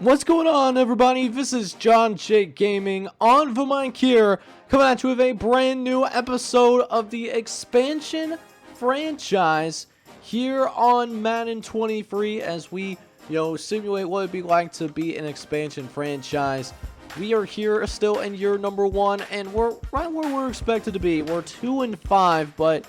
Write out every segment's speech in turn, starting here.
What's going on, everybody? This is John Jake Gaming on the mic here, coming at you with a brand new episode of the expansion franchise here on Madden 23 as we, simulate what it'd be like to be an expansion franchise. We are here still in year number 1, and we're right where we're expected to be. We're 2-5, but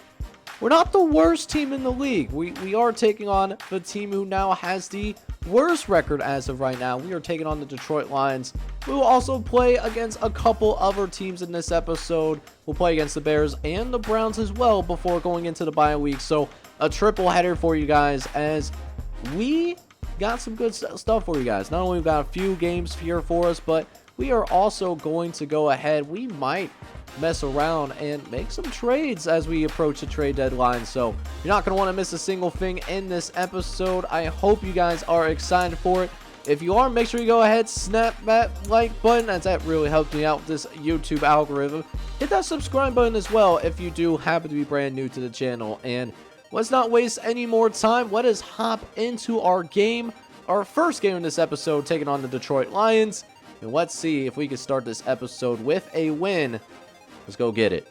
we're not the worst team in the league. We are taking on the team who now has the worst record as of right now. We are taking on the Detroit Lions. We will also play against a couple other teams in this episode. We'll play against the Bears and the Browns as well before going into the bye week. So a triple header for you guys as we got some good stuff for you guys. Not only we got a few games here for us, but we are also going to go ahead. We might mess around and make some trades as we approach the trade deadline, so you're not going to want to miss a single thing in this episode. I hope you guys are excited for it. If you are, make sure you go ahead, snap that like button, as that really helps me out with this YouTube algorithm. Hit that subscribe button as well if you do happen to be brand new to the channel. And let's not waste any more time. Let us hop into our game, our first game in this episode, taking on the Detroit Lions, and let's see if we can start this episode with a win. Let's go get it.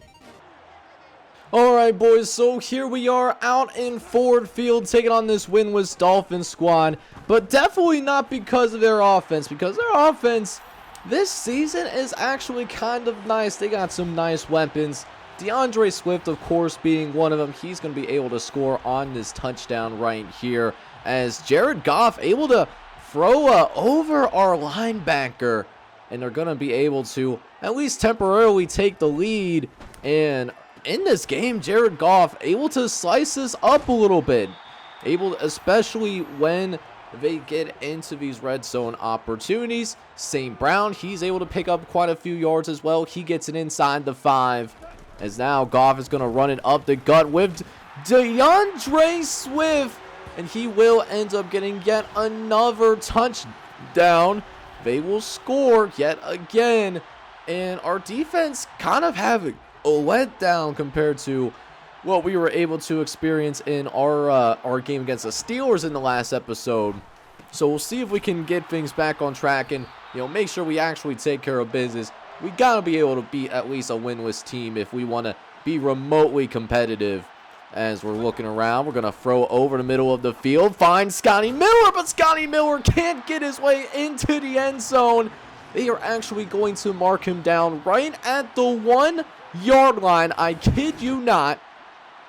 Alright, boys, so here we are out in Ford Field taking on this winless Dolphins squad, but definitely not because of their offense, because their offense this season is actually kind of nice. They got some nice weapons. DeAndre Swift, of course, being one of them. He's going to be able to score on this touchdown right here, as Jared Goff able to throw over our linebacker, and they're going to be able to at least temporarily take the lead. And in this game, Jared Goff able to slice this up a little bit, especially when they get into these red zone opportunities. St. Brown, he's able to pick up quite a few yards as well. He gets it inside the 5, as now Goff is going to run it up the gut with DeAndre Swift, and he will end up getting yet another touchdown. They will score yet again, and our defense kind of having a letdown compared to what we were able to experience in our game against the Steelers in the last episode. So we'll see if we can get things back on track and make sure we actually take care of business. We gotta be able to beat at least a winless team if we want to be remotely competitive. As we're looking around, we're going to throw over the middle of the field, find Scotty Miller, but Scotty Miller can't get his way into the end zone. They are actually going to mark him down right at the 1-yard line. I kid you not.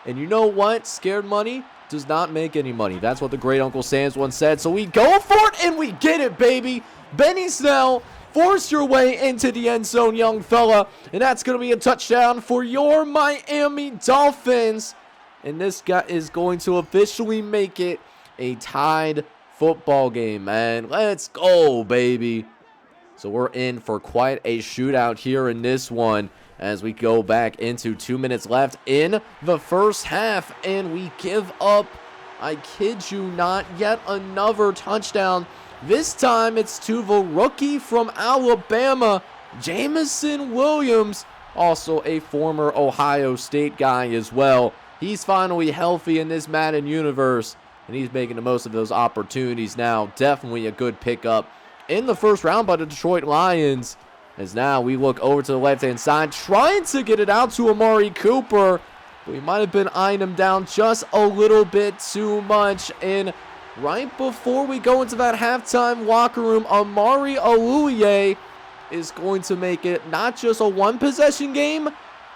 And you know what? Scared money does not make any money. That's what the great Uncle Sam's once said. So we go for it, and we get it, baby. Benny Snell, force your way into the end zone, young fella. And that's going to be a touchdown for your Miami Dolphins. And this guy is going to officially make it a tied football game, man. Let's go, baby. So we're in for quite a shootout here in this one as we go back into 2 minutes left in the first half. And we give up, I kid you not, yet another touchdown. This time it's to the rookie from Alabama, Jameson Williams, also a former Ohio State guy as well. He's finally healthy in this Madden universe, and he's making the most of those opportunities now. Definitely a good pickup in the first round by the Detroit Lions. As now we look over to the left-hand side, trying to get it out to Amari Cooper. But we might have been eyeing him down just a little bit too much. And right before we go into that halftime locker room, Amari Oluye is going to make it not just a one-possession game,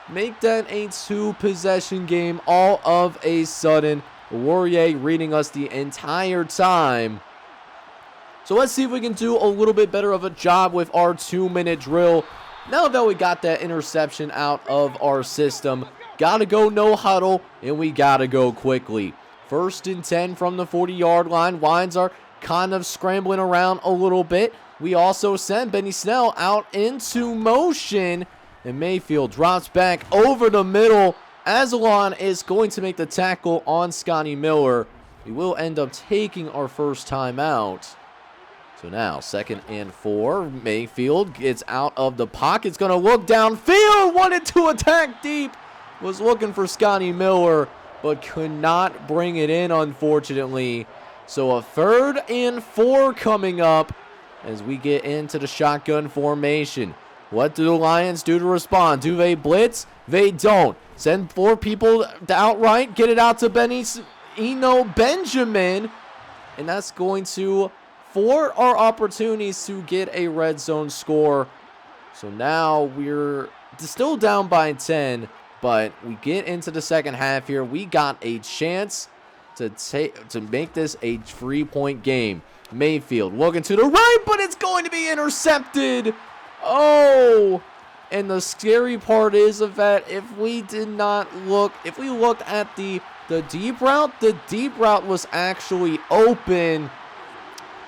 make that a 2-possession game all of a sudden. Warrior reading us the entire time. So let's see if we can do a little bit better of a job with our 2-minute drill. Now that we got that interception out of our system, gotta go no huddle, and we gotta go quickly. 1st and 10 from the 40-yard line. Lions are kind of scrambling around a little bit. We also send Benny Snell out into motion, and Mayfield drops back over the middle. Aslan is going to make the tackle on Scotty Miller. We will end up taking our first time out. So now, 2nd and 4. Mayfield gets out of the pocket. It's going to look downfield. Wanted to attack deep. Was looking for Scotty Miller, but could not bring it in, unfortunately. So a 3rd and 4 coming up. as we get into the shotgun formation. What do the Lions do to respond? Do they blitz? They don't. Send 4 people outright. Get it out to Benjamin. And that's going to thwart our opportunities to get a red zone score. So now we're still down by 10. But we get into the second half here. We got a chance to make this a 3-point game. Mayfield looking to the right, but it's going to be intercepted. Oh, and the scary part is that if we looked at the deep route was actually open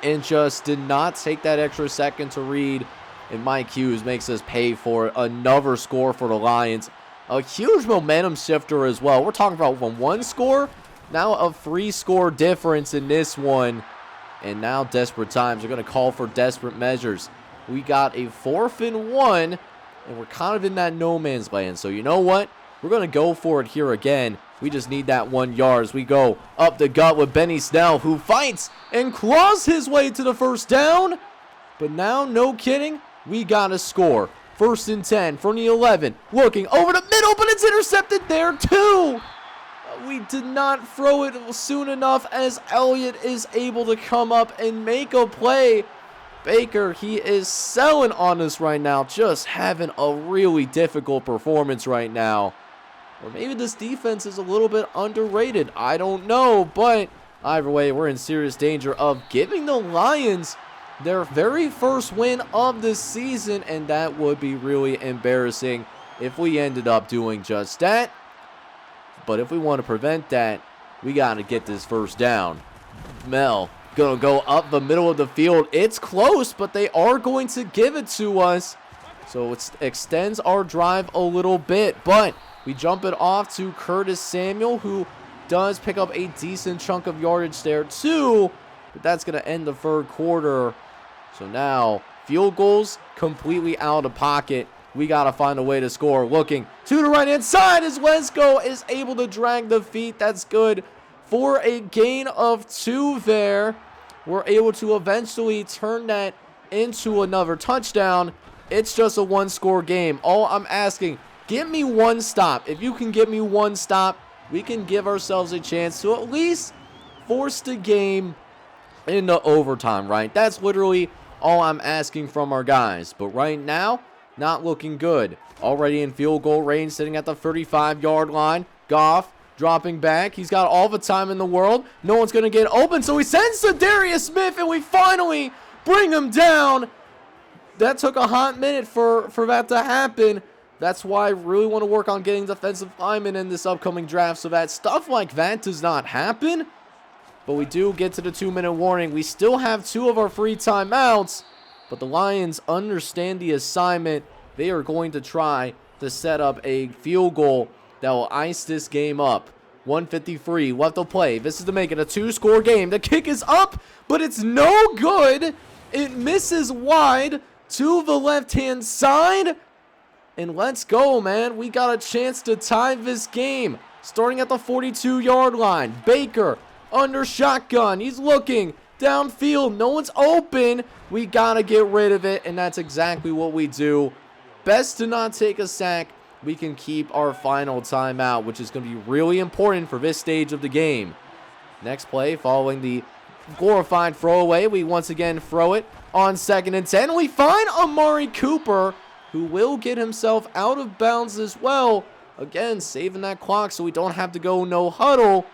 and just did not take that extra second to read. And Mike Hughes makes us pay for another score for the Lions. A huge momentum shifter as well. We're talking about from 1 score, now a 3-score difference in this one. And now desperate times are going to call for desperate measures. We got a 4th and 1, and we're kind of in that no man's land. So you know what? We're going to go for it here again. We just need that 1 yard as we go up the gut with Benny Snell, who fights and claws his way to the first down. But now, no kidding, we got a score. 1st and 10 from the 11. Looking over the middle, but it's intercepted there too. We did not throw it soon enough as Elliott is able to come up and make a play. Baker, he is selling on us right now, just having a really difficult performance right now. Or maybe this defense is a little bit underrated. I don't know, but either way, we're in serious danger of giving the Lions their very first win of the season, and that would be really embarrassing if we ended up doing just that. But if we want to prevent that, we got to get this first down. Mel gonna go up the middle of the field. It's close, but they are going to give it to us. So it extends our drive a little bit, but we jump it off to Curtis Samuel, who does pick up a decent chunk of yardage there too. But that's going to end the 3rd quarter. So now, field goals completely out of pocket. We got to find a way to score. Looking to the right-hand side as Wesco is able to drag the feet. That's good for a gain of 2 there. We're able to eventually turn that into another touchdown. It's just a 1-score game. All I'm asking, get me 1 stop. If you can get me 1 stop, we can give ourselves a chance to at least force the game into overtime, right? That's literally all I'm asking from our guys. But right now, not looking good. Already in field goal range, sitting at the 35-yard line. Goff dropping back. He's got all the time in the world. No one's going to get open, so he sends to Darius Smith, and we finally bring him down. That took a hot minute for that to happen. That's why I really want to work on getting defensive linemen in this upcoming draft so that stuff like that does not happen. But we do get to the 2-minute warning. We still have 2 of our free timeouts, but the Lions understand the assignment. They are going to try to set up a field goal that will ice this game up. 1:53 left to play. This is to make it a 2-score game. The kick is up, but it's no good. It misses wide to the left-hand side. And let's go, man. We got a chance to tie this game. Starting at the 42-yard line. Baker under shotgun. He's looking downfield. No one's open. We got to get rid of it, and that's exactly what we do. Best to not take a sack. We can keep our final timeout, which is going to be really important for this stage of the game. Next play, following the glorified throwaway, we once again throw it on 2nd and 10. We find Amari Cooper, who will get himself out of bounds as well. Again, saving that clock so we don't have to go no huddle.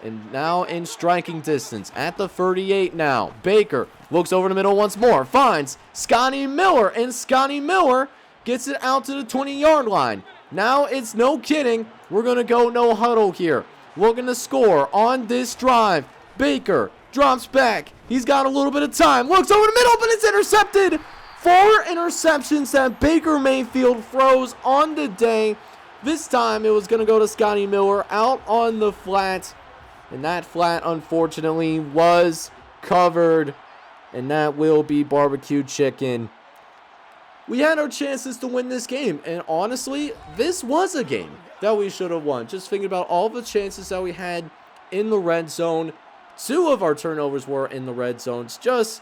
And now in striking distance at the 38 now. Baker looks over the middle once more. Finds Scotty Miller. And Scotty Miller gets it out to the 20-yard line. Now it's no kidding. We're going to go no huddle here. Looking to score on this drive. Baker drops back. He's got a little bit of time. Looks over the middle, but it's intercepted. 4 interceptions that Baker Mayfield throws on the day. This time it was going to go to Scotty Miller out on the flat. And that flat, unfortunately, was covered. And that will be barbecue chicken. We had our chances to win this game. And honestly, this was a game that we should have won. Just thinking about all the chances that we had in the red zone. 2 of our turnovers were in the red zones. Just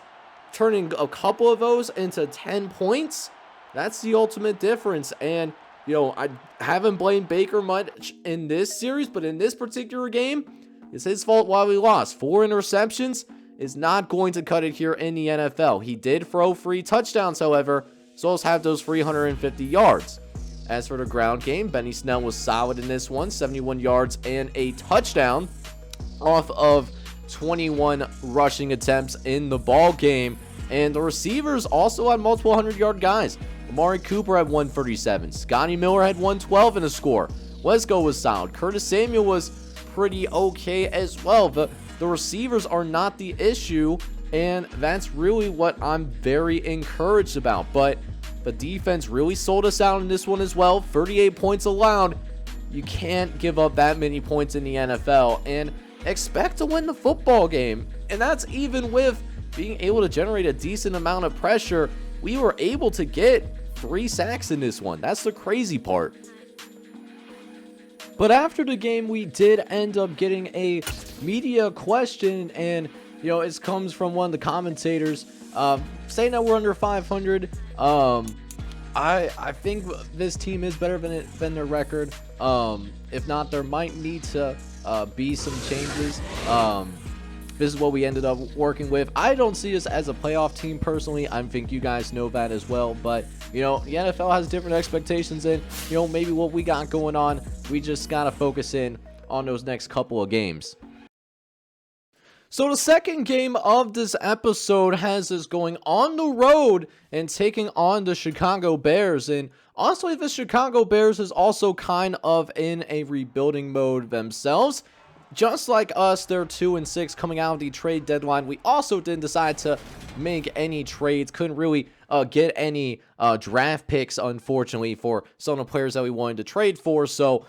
turning a couple of those into 10 points, that's the ultimate difference. And, you know, I haven't blamed Baker much in this series, but in this particular game, it's his fault why we lost. 4 interceptions is not going to cut it here in the NFL. He did throw 3 touchdowns, however, so let's have those 350 yards. As for the ground game, Benny Snell was solid in this one, 71 yards and a touchdown off of 21 rushing attempts in the ball game. And the receivers also had multiple 100-yard guys. Amari Cooper had 137. Scotty Miller had 112 in a score. Wesco was solid. Curtis Samuel was pretty okay as well. The receivers are not the issue, and that's really what I'm very encouraged about. But the defense really sold us out in this one as well. 38 points allowed. You can't give up that many points in the NFL and expect to win the football game. And that's even with being able to generate a decent amount of pressure. We were able to get 3 sacks in this one. That's the crazy part. But after the game, we did end up getting a media question, and you know, it comes from one of the commentators saying that we're under 500. I think this team is better than their record. If not, there might need to be some changes. This is what we ended up working with. I don't see us as a playoff team personally. I think you guys know that as well. But, you know, the NFL has different expectations, and, you know, maybe what we got going on, we just got to focus in on those next couple of games. So the second game of this episode has us going on the road and taking on the Chicago Bears. And honestly, the Chicago Bears is also kind of in a rebuilding mode themselves. Just like us, they're 2-6 coming out of the trade deadline. We also didn't decide to make any trades. Couldn't really get any draft picks, unfortunately, for some of the players that we wanted to trade for. So,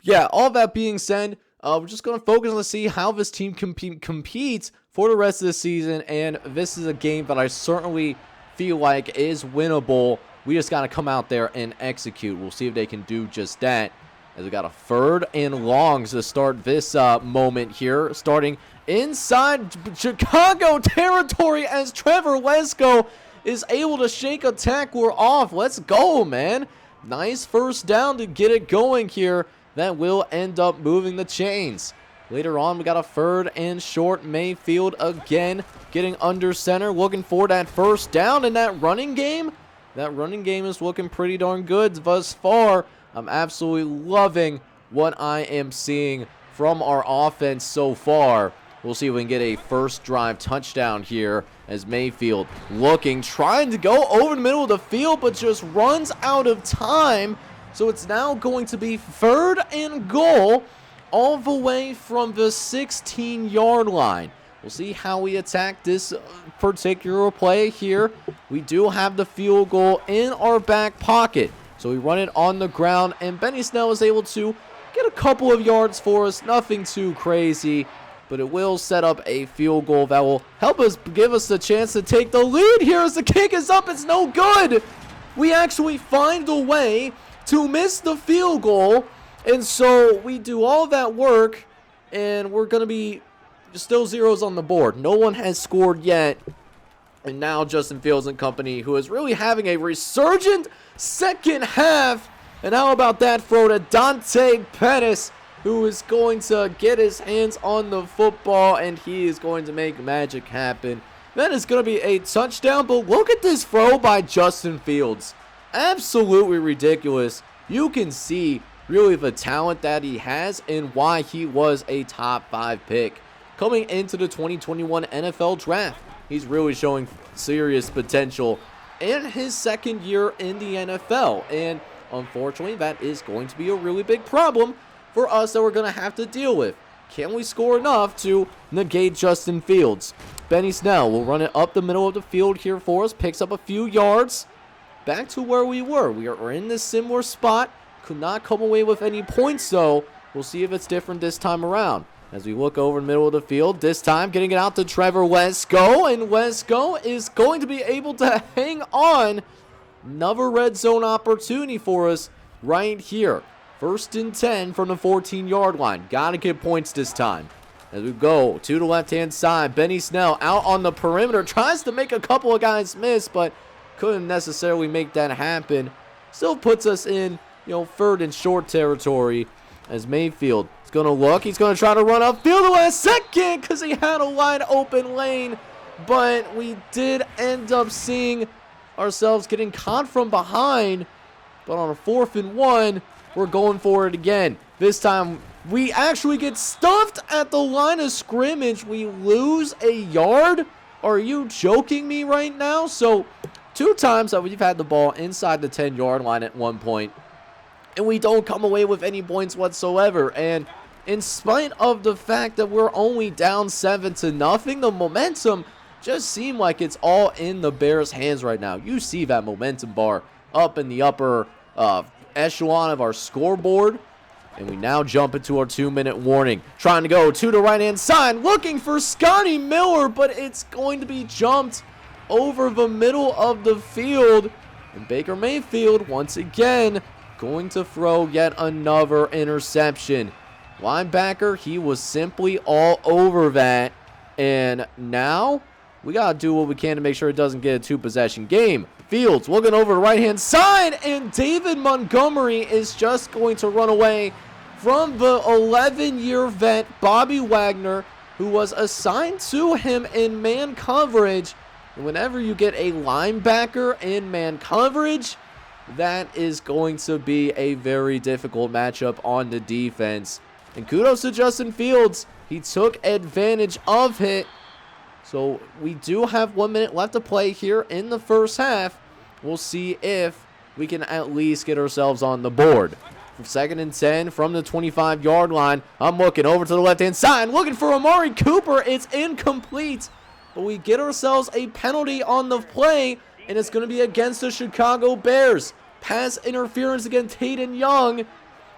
yeah, all that being said, we're just going to focus on see how this team competes for the rest of the season. And this is a game that I certainly feel like is winnable. We just got to come out there and execute. We'll see if they can do just that. As we got a 3rd and longs to start this moment here. Starting inside Chicago territory as Trevor Wesco is able to shake a tackler off. Let's go, man. Nice first down to get it going here. That will end up moving the chains. Later on, we got a 3rd and short. Mayfield again getting under center, looking for that first down in that running game. That running game is looking pretty darn good thus far. I'm absolutely loving what I am seeing from our offense so far. We'll see if we can get a first drive touchdown here as Mayfield trying to go over the middle of the field, but just runs out of time. So it's now going to be 3rd and goal all the way from the 16-yard line. We'll see how we attack this particular play here. We do have the field goal in our back pocket. So we run it on the ground, and Benny Snell is able to get a couple of yards for us. Nothing too crazy, but it will set up a field goal that will help us give us the chance to take the lead here as the kick is up. It's no good. We actually find a way to miss the field goal, and so we do all that work, and we're going to be still zeros on the board. No one has scored yet. And now Justin Fields and company, who is really having a resurgent second half. And how about that throw to Dante Pettis, who is going to get his hands on the football, and he is going to make magic happen. That is going to be a touchdown, but look at this throw by Justin Fields. Absolutely ridiculous. You can see really the talent that he has and why he was a top 5 pick. Coming into the 2021 NFL Draft, he's really showing serious potential in his second year in the NFL. And unfortunately, that is going to be a really big problem for us that we're going to have to deal with. Can we score enough to negate Justin Fields? Benny Snell will run it up the middle of the field here for us. Picks up a few yards. Back to where we were. We are in this similar spot. Could not come away with any points, though. We'll see if it's different this time around. As we look over the middle of the field, this time getting it out to Trevor Wesco, and Wesco is going to be able to hang on. Another red zone opportunity for us right here. 1st and 10 from the 14-yard line. Got to get points this time. As we go to the left-hand side, Benny Snell out on the perimeter. Tries to make a couple of guys miss, but couldn't necessarily make that happen. Still puts us in, third and short territory as Mayfield is going to look. He's going to try to run upfield the last second because he had a wide open lane. But we did end up seeing ourselves getting caught from behind. But on a 4th and 1, we're going for it again. This time, we actually get stuffed at the line of scrimmage. We lose a yard? Are you joking me right now? So, 2 times that we've had the ball inside the 10-yard line at one point, and we don't come away with any points whatsoever. And in spite of the fact that we're only down 7-0, the momentum just seemed like it's all in the Bears' hands right now. You see that momentum bar up in the upper echelon of our scoreboard. And we now jump into our 2-minute warning. Trying to go to the right-hand side, looking for Scotty Miller, but it's going to be jumped over the middle of the field. And Baker Mayfield, once again, going to throw yet another interception. Linebacker, he was simply all over that. And now we got to do what we can to make sure it doesn't get a 2-possession game. Fields looking over the right-hand side, and David Montgomery is just going to run away from the 11-year vet, Bobby Wagner, who was assigned to him in man coverage. And whenever you get a linebacker in man coverage, that is going to be a very difficult matchup on the defense. And kudos to Justin Fields. He took advantage of it. So we do have 1 minute left to play here in the first half. We'll see if we can at least get ourselves on the board. 2nd and 10 from the 25-yard line. I'm looking over to the left-hand side, looking for Amari Cooper. It's incomplete, but we get ourselves a penalty on the play, and it's going to be against the Chicago Bears. Pass interference against Hayden Young,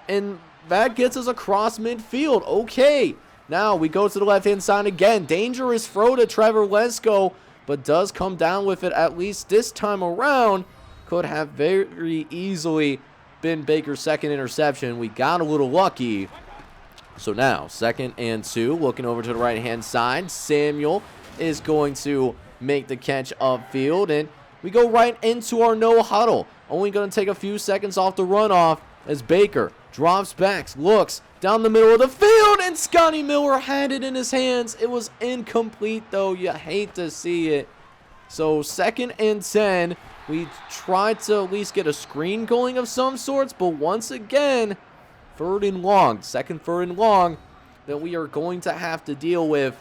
and that gets us across midfield. Okay, now we go to the left-hand side again. Dangerous throw to Trevor Lesko, but does come down with it at least this time around. Could have very easily been Baker's 2nd interception. We got a little lucky. So now, 2nd and 2, looking over to the right-hand side. Samuel is going to make the catch upfield, and we go right into our no huddle. Only going to take a few seconds off the runoff as Baker drops back, looks down the middle of the field, and Scotty Miller had it in his hands. It was incomplete, though. You hate to see it. So 2nd and 10. We tried to at least get a screen going of some sorts, but once again, 3rd and long. 2nd 3rd and long that we are going to have to deal with.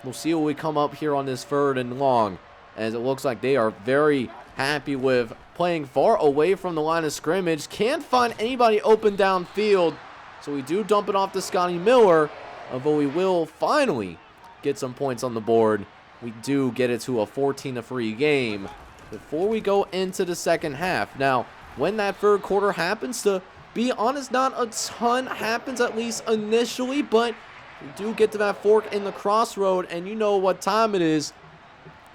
We'll see what we come up here on this 3rd and long, as it looks like they are very happy with playing far away from the line of scrimmage. Can't find anybody open downfield, so we do dump it off to Scotty Miller, although we will finally get some points on the board. We do get it to a 14-3 game before we go into the second half. Now, when that 3rd quarter happens, to be honest, not a ton happens, at least initially, but we do get to that fork in the crossroad, and you know what time it is.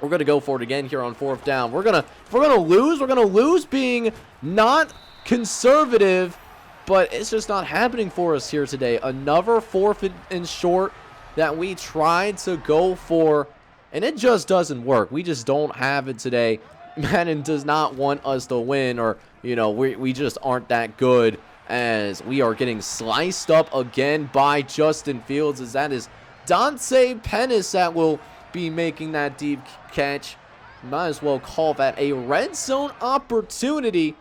We're going to go for it again here on 4th down. We're going to lose being not conservative, but it's just not happening for us here today. Another 4th and short that we tried to go for, and it just doesn't work. We just don't have it today. Madden does not want us to win, or, we just aren't that good, as we are getting sliced up again by Justin Fields, as that is Dante Pennis that will be making that deep catch. Might as well call that a red zone opportunity.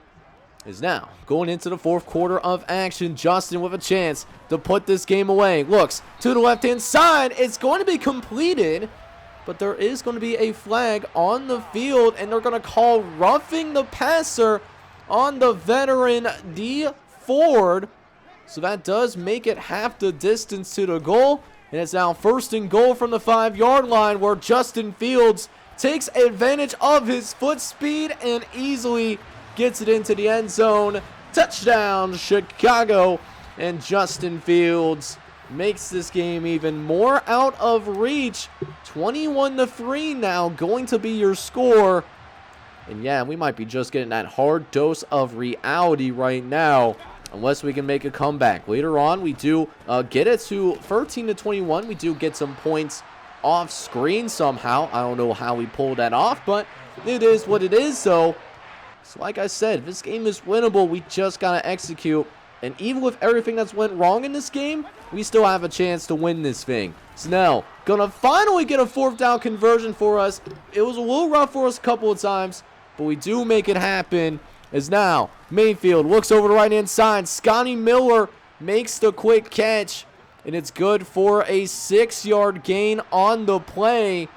Is now going into the 4th quarter of action. Justin with a chance to put this game away. Looks to the left-hand side. It's going to be completed, but there is going to be a flag on the field, and they're going to call roughing the passer on the veteran D. Ford. So that does make it half the distance to the goal, and it's now 1st and goal from the 5-yard line, where Justin Fields takes advantage of his foot speed and easily gets it into the end zone. Touchdown, Chicago, and Justin Fields makes this game even more out of reach. 21-3 now going to be your score. And yeah, we might be just getting that hard dose of reality right now, unless we can make a comeback. Later on, we do get it to 13-21. We do get some points off screen somehow. I don't know how we pulled that off, but it is what it is. So like I said, this game is winnable. We just got to execute. And even with everything that's went wrong in this game, we still have a chance to win this thing. So now, gonna finally get a 4th down conversion for us. It was a little rough for us a couple of times, but we do make it happen. As now, Mayfield looks over the right-hand side. Scotty Miller makes the quick catch, and it's good for a 6-yard gain on the play.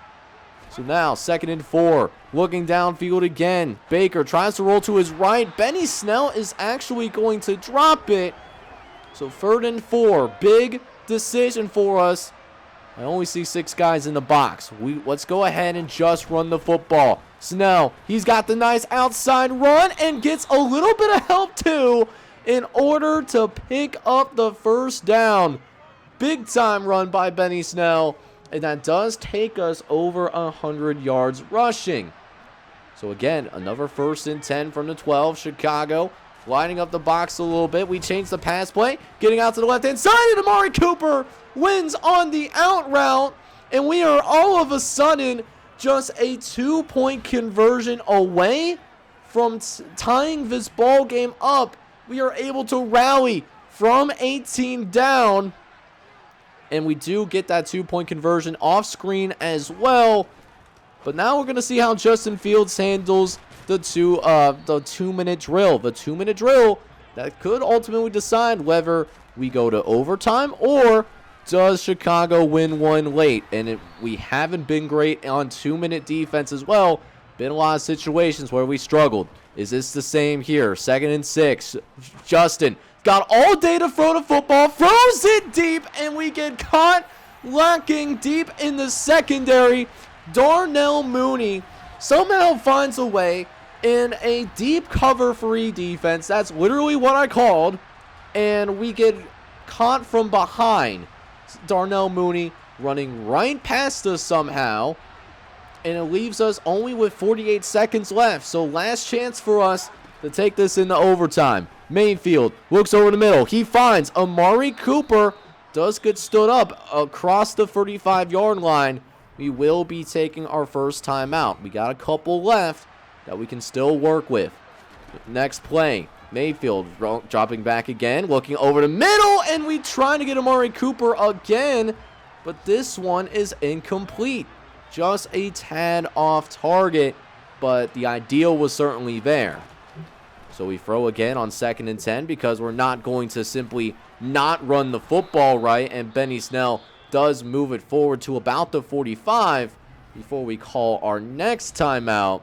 So now, 2nd and 4. Looking downfield again. Baker tries to roll to his right. Benny Snell is actually going to drop it. So 3rd and 4. Big decision for us. I only see 6 guys in the box. Let's go ahead and just run the football. Snell, he's got the nice outside run and gets a little bit of help too in order to pick up the 1st down. Big time run by Benny Snell. And that does take us over 100 yards rushing. So again, another 1st and 10 from the 12. Chicago lining up the box a little bit. We change the pass play. Getting out to the left-hand side. And Amari Cooper wins on the out route. And we are all of a sudden just a 2-point conversion away from tying this ball game up. We are able to rally from 18 down. And we do get that 2-point conversion off screen as well. But now we're going to see how Justin Fields handles the 2-minute drill. The 2-minute drill that could ultimately decide whether we go to overtime or does Chicago win one late. And we haven't been great on 2-minute defense as well. Been a lot of situations where we struggled. Is this the same here? 2nd and 6. Justin got all day to throw the football, throws it deep, and we get caught lacking deep in the secondary. Darnell Mooney somehow finds a way in a deep cover 3 defense. That's literally what I called. And we get caught from behind. Darnell Mooney running right past us somehow. And it leaves us only with 48 seconds left. So last chance for us to take this into overtime. Mayfield looks over the middle. He finds Amari Cooper. Does get stood up across the 35-yard line. We will be taking our first timeout. We got a couple left that we can still work with. Next play. Mayfield dropping back again. Looking over the middle. And we trying to get Amari Cooper again. But this one is incomplete. Just a tad off target. But the ideal was certainly there. So we throw again on 2nd and 10 because we're not going to simply not run the football right. And Benny Snell does move it forward to about the 45 before we call our next timeout.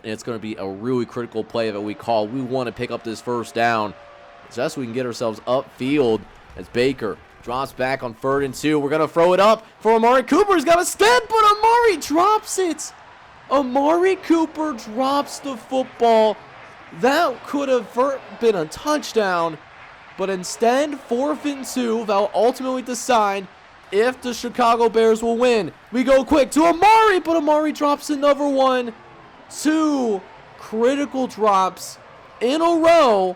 And it's going to be a really critical play that we call. We want to pick up this 1st down just so we can get ourselves upfield as Baker drops back on 3rd and 2. We're going to throw it up for Amari Cooper. He's got a step, but Amari drops it. Amari Cooper drops the football. That could have been a touchdown, but instead, 4th and 2, that'll ultimately decide if the Chicago Bears will win. We go quick to Amari, but Amari drops another one. 2 critical drops in a row,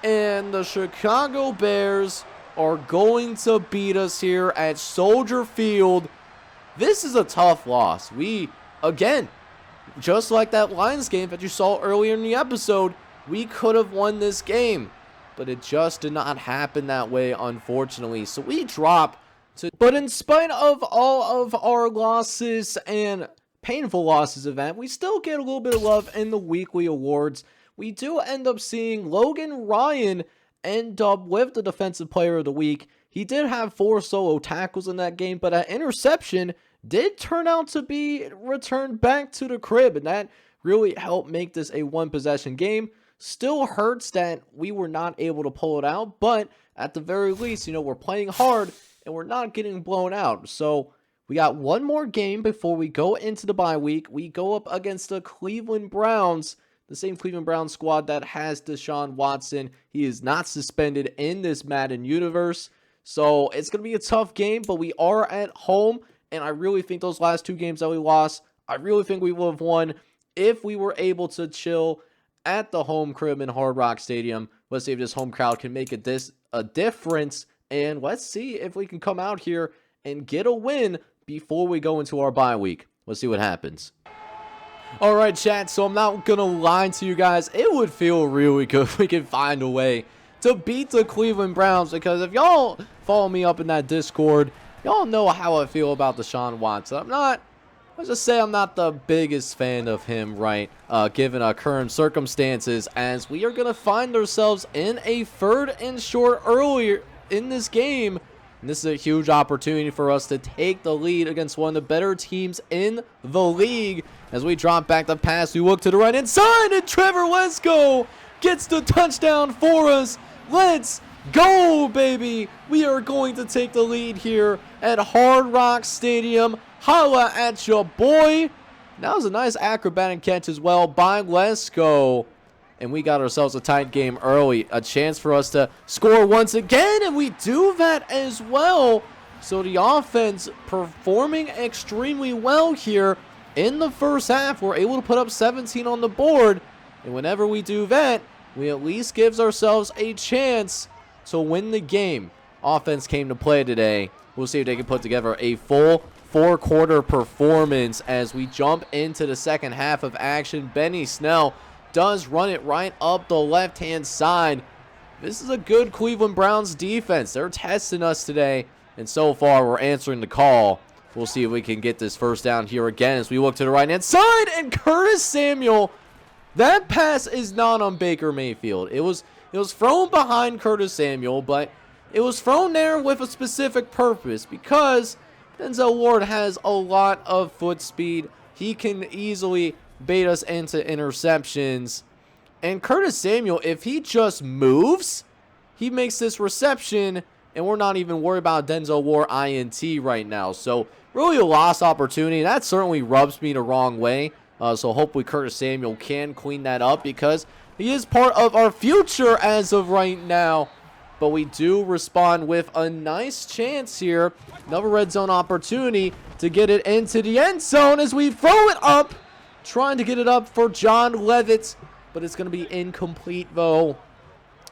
and the Chicago Bears are going to beat us here at Soldier Field. This is a tough loss. We, again, just like that Lions game that you saw earlier in the episode, we could have won this game. But it just did not happen that way, unfortunately. So we drop to... But in spite of all of our losses and painful losses event, we still get a little bit of love in the weekly awards. We do end up seeing Logan Ryan end up with the Defensive Player of the Week. He did have 4 solo tackles in that game, but an interception did turn out to be returned back to the crib, and that really helped make this a 1-possession game. Still hurts that we were not able to pull it out, but at the very least, we're playing hard and we're not getting blown out. So we got one more game before we go into the bye week. We go up against the Cleveland Browns, the same Cleveland Browns squad that has Deshaun Watson. He is not suspended in this Madden universe. So it's going to be a tough game, but we are at home. And I really think those last 2 games that we lost, I really think we would have won if we were able to chill at the home crib in Hard Rock Stadium. Let's see if this home crowd can make a difference. And let's see if we can come out here and get a win before we go into our bye week. Let's see what happens. All right, chat. So I'm not going to lie to you guys. It would feel really good if we could find a way to beat the Cleveland Browns. Because if y'all follow me up in that Discord, y'all know how I feel about Deshaun Watson. Let's just say I'm not the biggest fan of him, right, given our current circumstances, as we are going to find ourselves in a 3rd and short earlier in this game. And this is a huge opportunity for us to take the lead against one of the better teams in the league. As we drop back the pass, we look to the right hand side, and Trevor Wesco gets the touchdown for us. Let's go, baby. We are going to take the lead here at Hard Rock Stadium. Holla at your boy. That was a nice acrobatic catch as well by Lesko. And we got ourselves a tight game early. A chance for us to score once again. And we do that as well. So the offense performing extremely well here in the first half. We're able to put up 17 on the board. And whenever we do that, we at least gives ourselves a chance to win the game. Offense came to play today. We'll see if they can put together a full 4-quarter performance as we jump into the second half of action. Benny Snell does run it right up the left-hand side. This is a good Cleveland Browns defense. They're testing us today, and so far we're answering the call. We'll see if we can get this first down here again as we look to the right-hand side, and Curtis Samuel. That pass is not on Baker Mayfield. It was thrown behind Curtis Samuel, but it was thrown there with a specific purpose because Denzel Ward has a lot of foot speed. He can easily bait us into interceptions. And Curtis Samuel, if he just moves, he makes this reception, and we're not even worried about Denzel Ward INT right now. So really a lost opportunity. That certainly rubs me the wrong way. So hopefully Curtis Samuel can clean that up because he is part of our future as of right now. But we do respond with a nice chance here. Another red zone opportunity to get it into the end zone as we throw it up. Trying to get it up for John Levitt. But it's going to be incomplete though.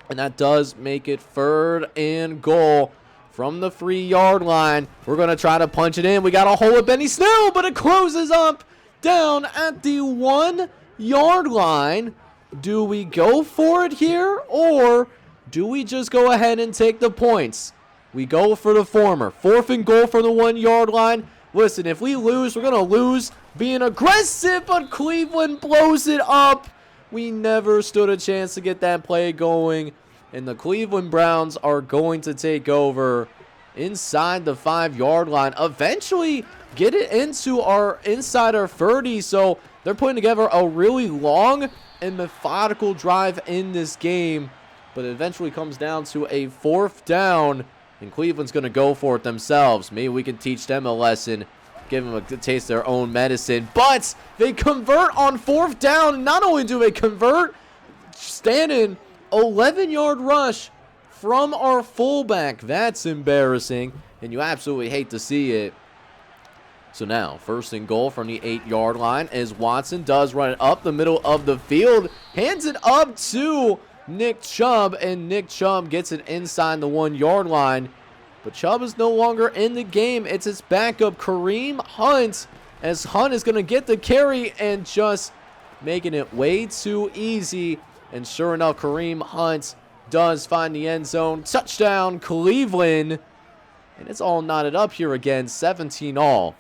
And that does make it 3rd and goal from the 3-yard line. We're going to try to punch it in. We got a hole at Benny Snell, but it closes up down at the 1-yard line. Do we go for it here, or do we just go ahead and take the points? We go for the former. 4th and goal from the 1-yard line. Listen, if we lose, we're going to lose being aggressive, but Cleveland blows it up. We never stood a chance to get that play going, and the Cleveland Browns are going to take over inside the 5-yard line. Eventually get it into our inside our 30, so they're putting together a really long and methodical drive in this game, but it eventually comes down to a 4th down, and Cleveland's going to go for it themselves. Maybe we can teach them a lesson, give them a taste of their own medicine, but they convert on 4th down. Not only do they convert, standing 11-yard rush from our fullback. That's embarrassing, and you absolutely hate to see it. So now, 1st and goal from the 8-yard line as Watson does run it up the middle of the field. Hands it up to Nick Chubb, and Nick Chubb gets it inside the 1-yard line. But Chubb is no longer in the game. It's his backup, Kareem Hunt, as Hunt is going to get the carry and just making it way too easy. And sure enough, Kareem Hunt does find the end zone. Touchdown, Cleveland. And it's all knotted up here again, 17 all.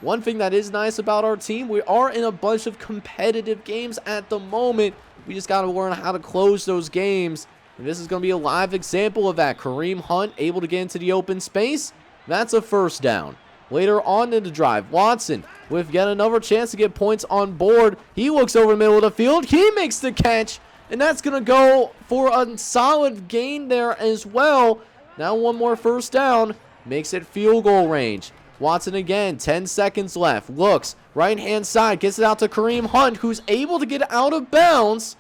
One thing that is nice about our team, we are in a bunch of competitive games at the moment. We just got to learn how to close those games. And this is going to be a live example of that. Kareem Hunt able to get into the open space. That's a 1st down. Later on in the drive, Watson with yet another chance to get points on board. He looks over the middle of the field. He makes the catch. And that's going to go for a solid gain there as well. Now one more 1st down. Makes it field goal range. Watson again, 10 seconds left. Looks, right-hand side, gets it out to Kareem Hunt, who's able to get out of bounds.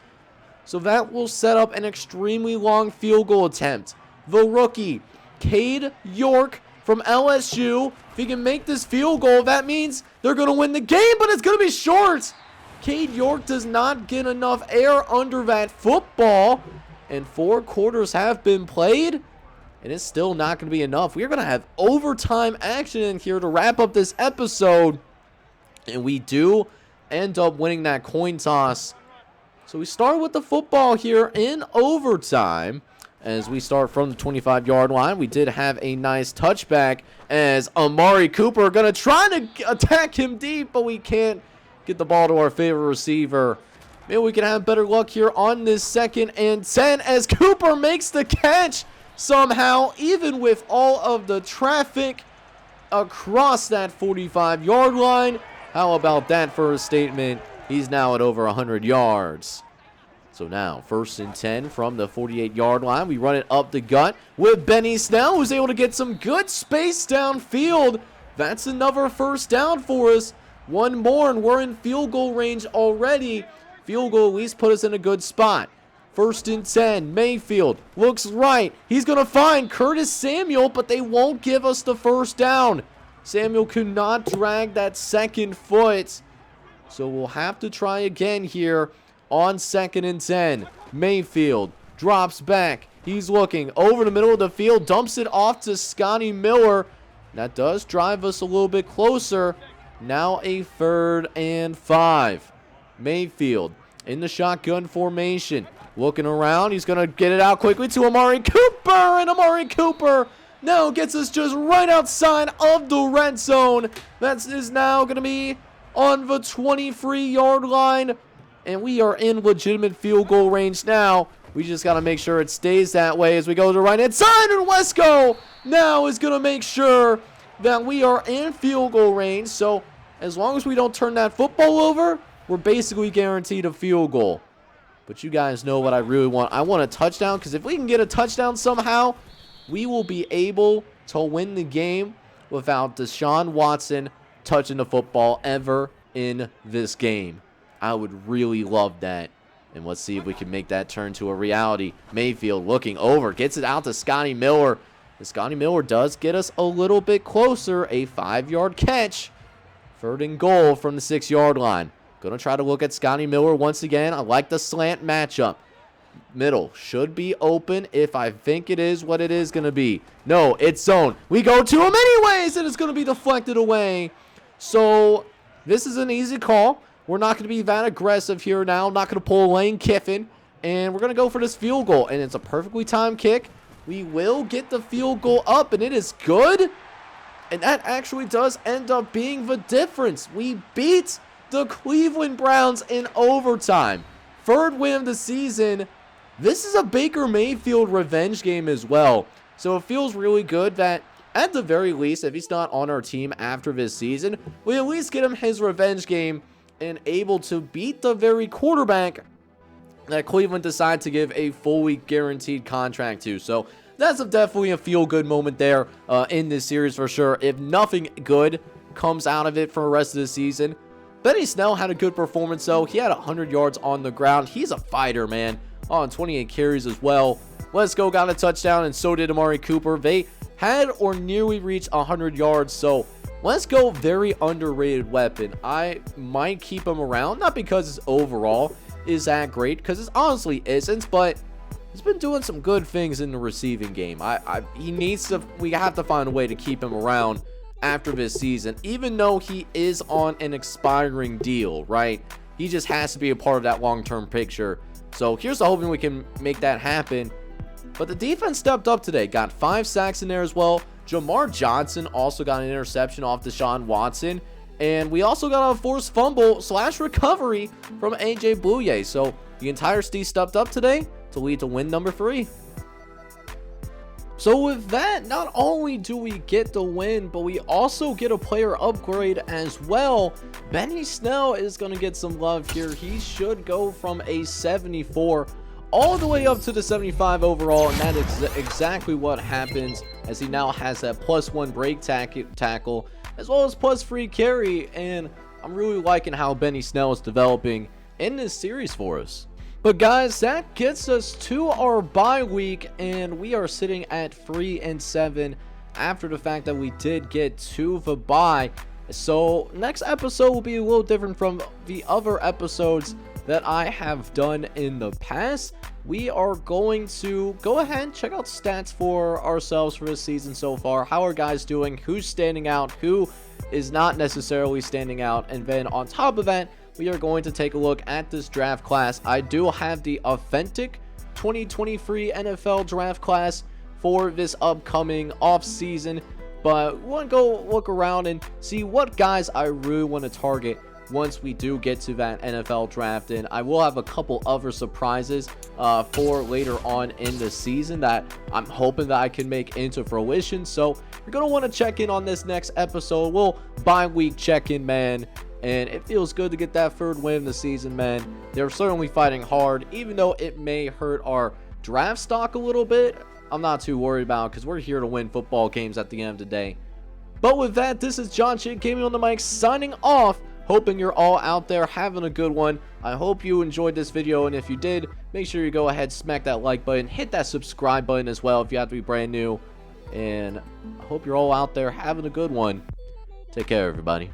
So that will set up an extremely long field goal attempt. The rookie, Cade York from LSU. If he can make this field goal, that means they're going to win the game, but it's going to be short. Cade York does not get enough air under that football. And 4 quarters have been played. And it's still not going to be enough. We're going to have overtime action in here to wrap up this episode. And we do end up winning that coin toss. So we start with the football here in overtime. As we start from the 25-yard line, we did have a nice touchback as Amari Cooper going to try to attack him deep, but we can't get the ball to our favorite receiver. Maybe we can have better luck here on this 2nd and 10 as Cooper makes the catch somehow, even with all of the traffic across that 45-yard line. How about that for a statement? He's now at over 100 yards. So now, 1st and 10 from the 48-yard line. We run it up the gut with Benny Snell, who's able to get some good space downfield. That's another 1st down for us. One more, and we're in field goal range already. Field goal at least put us in a good spot. 1st and 10, Mayfield looks right. He's going to find Curtis Samuel, but they won't give us the 1st down. Samuel could not drag that 2nd foot. So we'll have to try again here. On 2nd and 10, Mayfield drops back. He's looking over the middle of the field, dumps it off to Scotty Miller. That does drive us a little bit closer. Now a 3rd and 5. Mayfield in the shotgun formation. Looking around, he's going to get it out quickly to Amari Cooper. And Amari Cooper now gets us just right outside of the red zone. That is now going to be on the 23-yard line. And we are in legitimate field goal range now. We just got to make sure it stays that way as we go to the right-hand side. And Wesco now is going to make sure that we are in field goal range. So as long as we don't turn that football over, we're basically guaranteed a field goal. But you guys know what I really want. I want a touchdown, because if we can get a touchdown somehow, we will be able to win the game without Deshaun Watson touching the football ever in this game. I would really love that. And let's see if we can make that turn to a reality. Mayfield looking over, gets it out to Scotty Miller. And Scotty Miller does get us a little bit closer. A 5-yard catch. 3rd and goal from the 6-yard line. Going to try to look at Scotty Miller once again. I like the slant matchup. Middle should be open if I think it is what it is going to be. No, it's zone. We go to him anyways, and it's going to be deflected away. So this is an easy call. We're not going to be that aggressive here now. I'm not going to pull Lane Kiffin. And we're going to go for this field goal. And it's a perfectly timed kick. We will get the field goal up, and it is good. And that actually does end up being the difference. We beat the Cleveland Browns in overtime. 3rd win of the season. This is a Baker Mayfield revenge game as well. So it feels really good that, at the very least, if he's not on our team after this season, we at least get him his revenge game and able to beat the very quarterback that Cleveland decided to give a fully guaranteed contract to. So that's definitely a feel-good moment there in this series for sure. If nothing good comes out of it for the rest of the season. Benny Snell had a good performance, though. He had 100 yards on the ground. He's a fighter, man. On 28 carries as well. Let's Go got a touchdown, and so did Amari Cooper. They had or nearly reached 100 yards, so Let's Go, very underrated weapon. I might keep him around, not because his overall is that great, because it honestly isn't, but he's been doing some good things in the receiving game. He needs to, we have to find a way to keep him around after this season, even though he is on an expiring deal, right? He just has to be a part of that long-term picture. So here's hoping we can make that happen. But the defense stepped up today, got 5 sacks in there as well. Jamar Johnson also got an interception off Deshaun Watson. And we also got a forced fumble / recovery from AJ Bouye. So the entire Steve stepped up today to lead to win number 3. So with that, not only do we get the win, but we also get a player upgrade as well. Benny Snell is going to get some love here. He should go from a 74 all the way up to the 75 overall, and that is exactly what happens, as he now has that +1 break tackle as well as +3 carry. And I'm really liking how Benny Snell is developing in this series for us. But guys, that gets us to our bye week, and we are sitting at 3-7 after the fact that we did get to the bye. So next episode will be a little different from the other episodes that I have done in the past. We are going to go ahead and check out stats for ourselves for this season so far. How are guys doing? Who's standing out? Who is not necessarily standing out? And then on top of that, we are going to take a look at this draft class. I do have the authentic 2023 NFL draft class for this upcoming off season, but we want to go look around and see what guys I really want to target once we do get to that NFL draft. And I will have a couple other surprises for later on in the season that I'm hoping that I can make into fruition. So you're going to want to check in on this next episode. We'll bye-week check-in, man. And it feels good to get that third win of the season, man. They're certainly fighting hard, even though it may hurt our draft stock a little bit. I'm not too worried about it because we're here to win football games at the end of the day. But with that, this is John Chick Gaming on the mic signing off. Hoping you're all out there having a good one. I hope you enjoyed this video, and if you did, make sure you go ahead, smack that like button, hit that subscribe button as well if you have to be brand new. And I hope you're all out there having a good one. Take care, everybody.